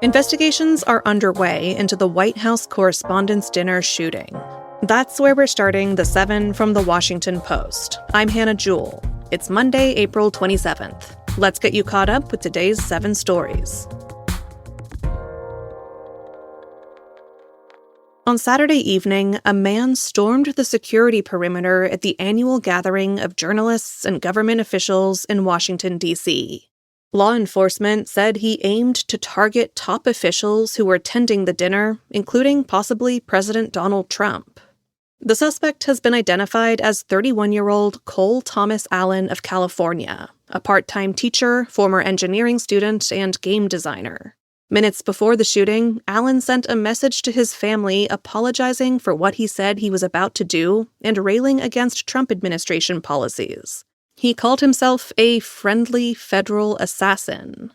Investigations are underway into the White House Correspondents' Dinner shooting. That's where we're starting the 7 from the Washington Post. I'm Hannah Jewell. It's Monday, April 27th. Let's get you caught up with today's 7 stories. On Saturday evening, a man stormed the security perimeter at the annual gathering of journalists and government officials in Washington, D.C. Law enforcement said he aimed to target top officials who were attending the dinner, including possibly President Donald Trump. The suspect has been identified as 31-year-old Cole Thomas Allen of California, a part-time teacher, former engineering student, and game designer. Minutes before the shooting, Allen sent a message to his family apologizing for what he said he was about to do and railing against Trump administration policies. He called himself a friendly federal assassin.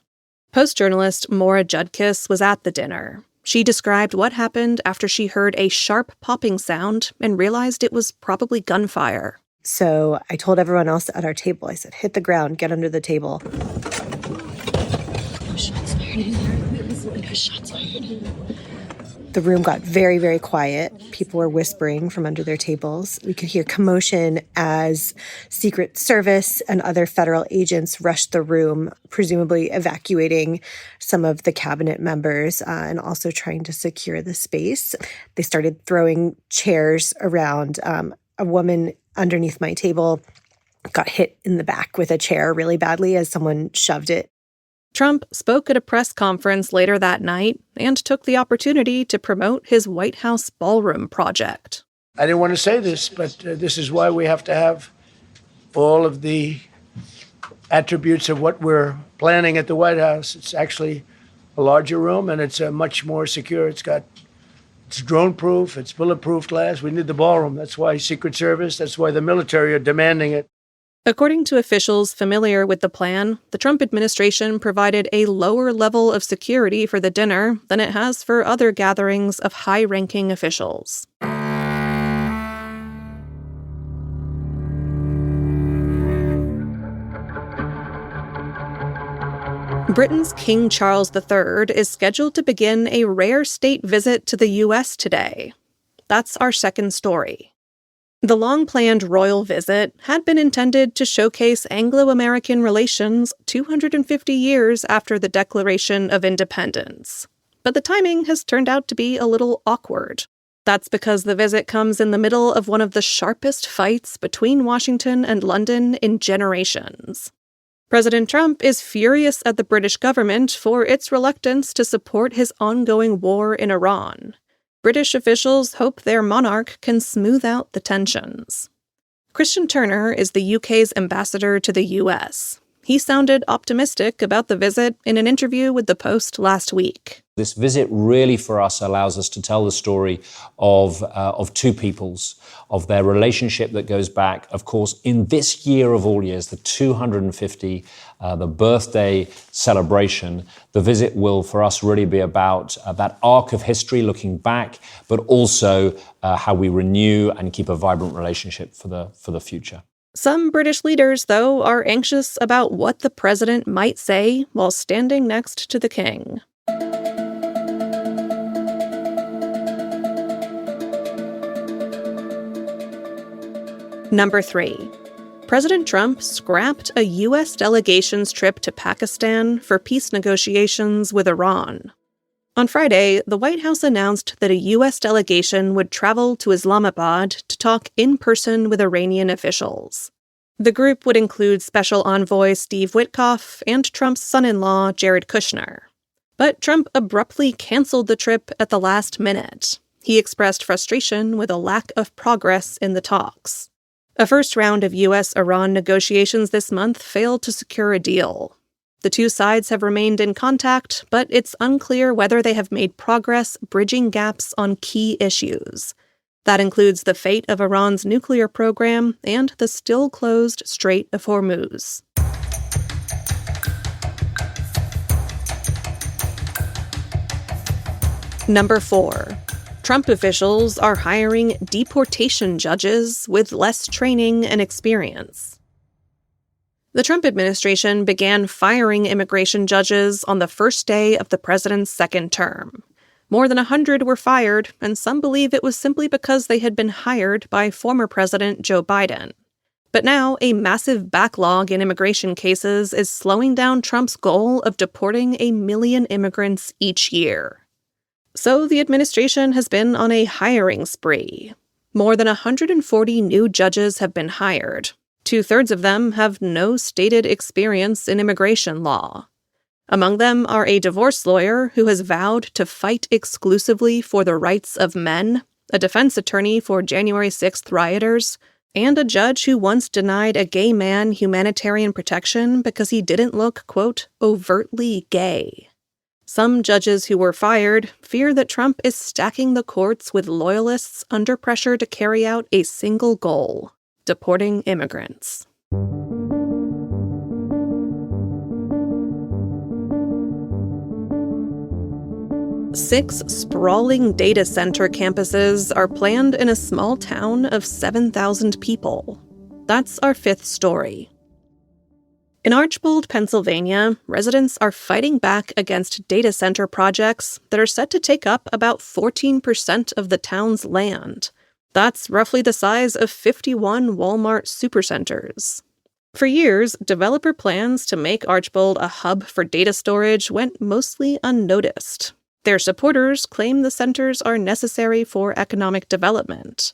Post journalist Maura Judkis was at the dinner. She described what happened after she heard a sharp popping sound and realized it was probably gunfire. So I told everyone else at our table, I said, hit the ground, get under the table. Shots fired in there. Shots fired. The room got very, very quiet. People were whispering from under their tables. We could hear commotion as Secret Service and other federal agents rushed the room, presumably evacuating some of the cabinet members and also trying to secure the space. They started throwing chairs around. A woman underneath my table got hit in the back with a chair really badly as someone shoved it. Trump spoke at a press conference later that night and took the opportunity to promote his White House ballroom project. I didn't want to say this, but this is why we have to have all of the attributes of what we're planning at the White House. It's actually a larger room, and it's much more secure. It's drone-proof, it's bulletproof glass. We need the ballroom. That's why Secret Service, that's why the military are demanding it. According to officials familiar with the plan, the Trump administration provided a lower level of security for the dinner than it has for other gatherings of high-ranking officials. Britain's King Charles III is scheduled to begin a rare state visit to the U.S. today. That's our second story. The long-planned royal visit had been intended to showcase Anglo-American relations 250 years after the Declaration of Independence. But the timing has turned out to be a little awkward. That's because the visit comes in the middle of one of the sharpest fights between Washington and London in generations. President Trump is furious at the British government for its reluctance to support his ongoing war in Iran. British officials hope their monarch can smooth out the tensions. Christian Turner is the UK's ambassador to the US. He sounded optimistic about the visit in an interview with The Post last week. This visit really for us allows us to tell the story of two peoples, of their relationship that goes back, of course, in this year of all years, the 250, the birthday celebration. The visit will for us really be about that arc of history looking back, but also how we renew and keep a vibrant relationship for the future. Some British leaders, though, are anxious about what the president might say while standing next to the king. Number 3. President Trump scrapped a U.S. delegation's trip to Pakistan for peace negotiations with Iran. On Friday, the White House announced that a U.S. delegation would travel to Islamabad to talk in person with Iranian officials. The group would include Special Envoy Steve Witkoff and Trump's son-in-law, Jared Kushner. But Trump abruptly canceled the trip at the last minute. He expressed frustration with a lack of progress in the talks. A first round of U.S.-Iran negotiations this month failed to secure a deal. The two sides have remained in contact, but it's unclear whether they have made progress bridging gaps on key issues. That includes the fate of Iran's nuclear program and the still-closed Strait of Hormuz. Number 4. Trump officials are hiring deportation judges with less training and experience. The Trump administration began firing immigration judges on the first day of the president's second term. More than 100 were fired, and some believe it was simply because they had been hired by former President Joe Biden. But now, a massive backlog in immigration cases is slowing down Trump's goal of deporting 1 million immigrants each year. So the administration has been on a hiring spree. More than 140 new judges have been hired. 2/3 of them have no stated experience in immigration law. Among them are a divorce lawyer who has vowed to fight exclusively for the rights of men, a defense attorney for January 6th rioters, and a judge who once denied a gay man humanitarian protection because he didn't look, quote, overtly gay. Some judges who were fired fear that Trump is stacking the courts with loyalists under pressure to carry out a single goal: deporting immigrants. Six sprawling data center campuses are planned in a small town of 7,000 people. That's our fifth story. In Archbold, Pennsylvania, residents are fighting back against data center projects that are set to take up about 14% of the town's land. That's roughly the size of 51 Walmart supercenters. For years, developer plans to make Archbold a hub for data storage went mostly unnoticed. Their supporters claim the centers are necessary for economic development.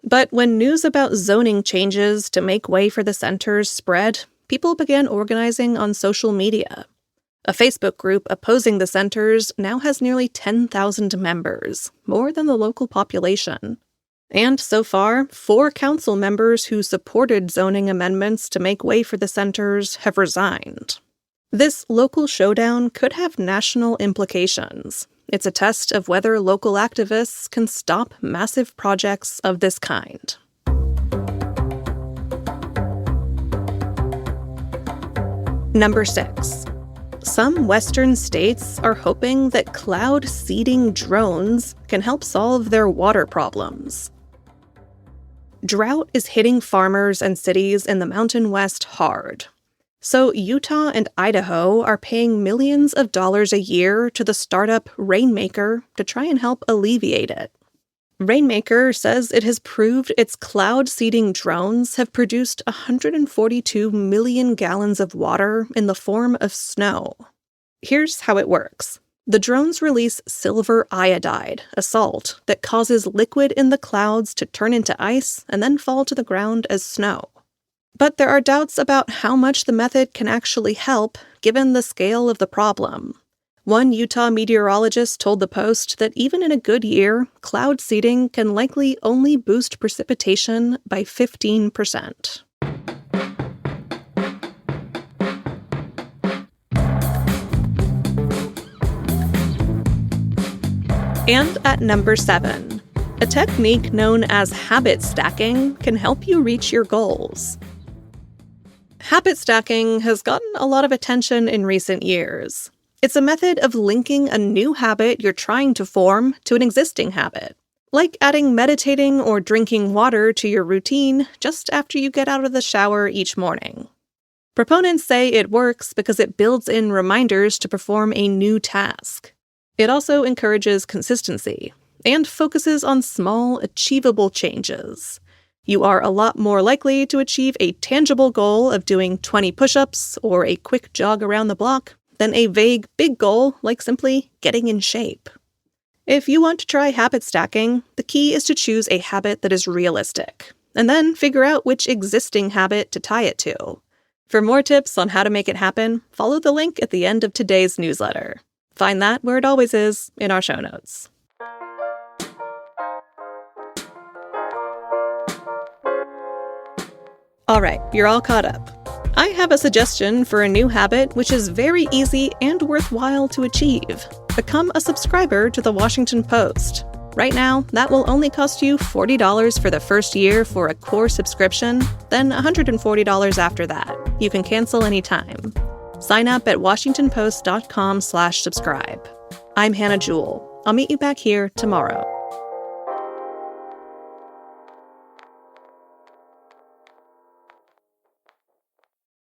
But when news about zoning changes to make way for the centers spread, people began organizing on social media. A Facebook group opposing the centers now has nearly 10,000 members, more than the local population. And so far, 4 council members who supported zoning amendments to make way for the centers have resigned. This local showdown could have national implications. It's a test of whether local activists can stop massive projects of this kind. Number 6. Some Western states are hoping that cloud seeding drones can help solve their water problems. Drought is hitting farmers and cities in the Mountain West hard. So Utah and Idaho are paying millions of dollars a year to the startup Rainmaker to try and help alleviate it. Rainmaker says it has proved its cloud seeding drones have produced 142 million gallons of water in the form of snow. Here's how it works. The drones release silver iodide, a salt that causes liquid in the clouds to turn into ice and then fall to the ground as snow. But there are doubts about how much the method can actually help, given the scale of the problem. One Utah meteorologist told the Post that even in a good year, cloud seeding can likely only boost precipitation by 15%. And at number 7, a technique known as habit stacking can help you reach your goals. Habit stacking has gotten a lot of attention in recent years. It's a method of linking a new habit you're trying to form to an existing habit, like adding meditating or drinking water to your routine just after you get out of the shower each morning. Proponents say it works because it builds in reminders to perform a new task. It also encourages consistency and focuses on small, achievable changes. You are a lot more likely to achieve a tangible goal of doing 20 push-ups or a quick jog around the block than a vague, big goal like simply getting in shape. If you want to try habit stacking, the key is to choose a habit that is realistic, and then figure out which existing habit to tie it to. For more tips on how to make it happen, follow the link at the end of today's newsletter. Find that where it always is, in our show notes. All right, you're all caught up. I have a suggestion for a new habit which is very easy and worthwhile to achieve. Become a subscriber to the Washington Post. Right now, that will only cost you $40 for the first year for a core subscription, then $140 after that. You can cancel anytime. Sign up at washingtonpost.com/subscribe. I'm Hannah Jewell. I'll meet you back here tomorrow.